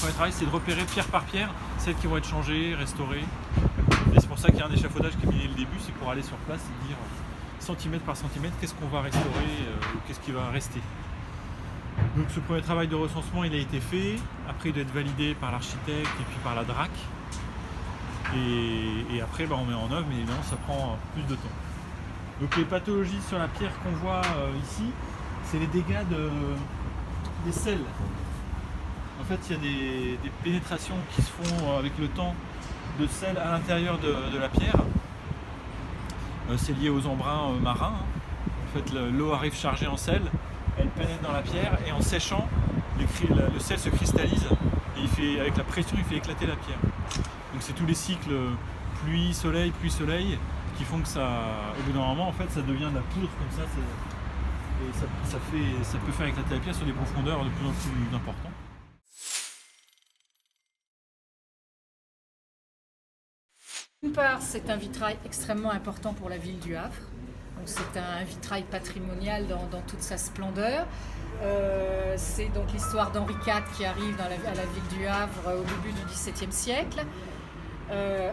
premier travail, c'est de repérer pierre par pierre celles qui vont être changées, restaurées. Et c'est pour ça qu'il y a un échafaudage qui est mis dès le début, c'est pour aller sur place et dire centimètre par centimètre qu'est-ce qu'on va restaurer ou qu'est-ce qui va rester. Donc ce premier travail de recensement il a été fait, après il doit être validé par l'architecte et puis par la DRAC. Et après on met en œuvre, mais évidemment ça prend plus de temps. Donc les pathologies sur la pierre qu'on voit ici, c'est les dégâts des sels. En fait il y a des pénétrations qui se font avec le temps de sel à l'intérieur de la pierre. C'est lié aux embruns marins. En fait l'eau arrive chargée en sel, elle pénètre dans la pierre et en séchant, le sel se cristallise et avec la pression il fait éclater la pierre. Donc c'est tous les cycles pluie-soleil qui font que ça, au bout d'un moment en fait ça devient de la poudre comme ça, et ça peut faire éclater la pierre sur des profondeurs de plus en plus importantes. D'une part, c'est un vitrail extrêmement important pour la ville du Havre. C'est un vitrail patrimonial dans toute sa splendeur. C'est donc l'histoire d'Henri IV qui arrive à la ville du Havre au début du XVIIe siècle.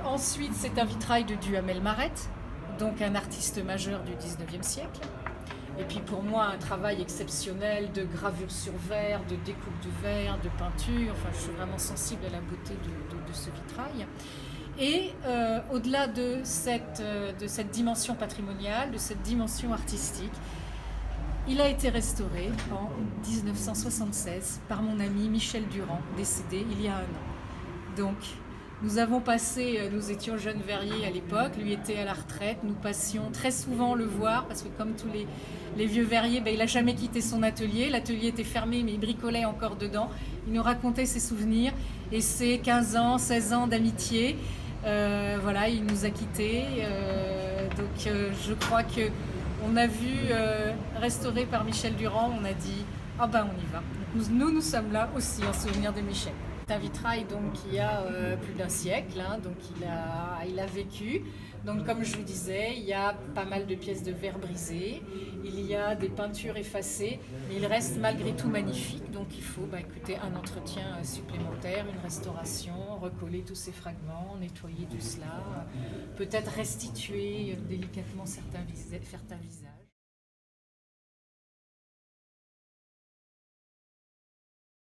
Ensuite, c'est un vitrail de Duhamel Marette, donc un artiste majeur du XIXe siècle. Et puis pour moi, un travail exceptionnel de gravure sur verre, de découpe de verre, de peinture. Enfin, je suis vraiment sensible à la beauté de ce vitrail. Et au-delà de cette dimension patrimoniale, de cette dimension artistique, il a été restauré en 1976 par mon ami Michel Durand, décédé il y a 1 an. Donc, nous étions jeunes verriers à l'époque, lui était à la retraite, nous passions très souvent le voir, parce que comme tous les vieux verriers, il n'a jamais quitté son atelier, l'atelier était fermé mais il bricolait encore dedans, il nous racontait ses souvenirs et ses 15 ans, 16 ans d'amitié. Voilà, il nous a quittés, donc je crois qu'on a vu restauré par Michel Durand, on a dit ah ben on y va. Donc nous sommes là aussi en souvenir de Michel. C'est un vitrail donc qui a plus d'1 siècle, donc il a vécu. Donc comme je vous disais, il y a pas mal de pièces de verre brisées, il y a des peintures effacées, mais il reste malgré tout magnifique. Donc il faut écouter un entretien supplémentaire, une restauration, recoller tous ces fragments, nettoyer tout cela, peut-être restituer délicatement certains visages.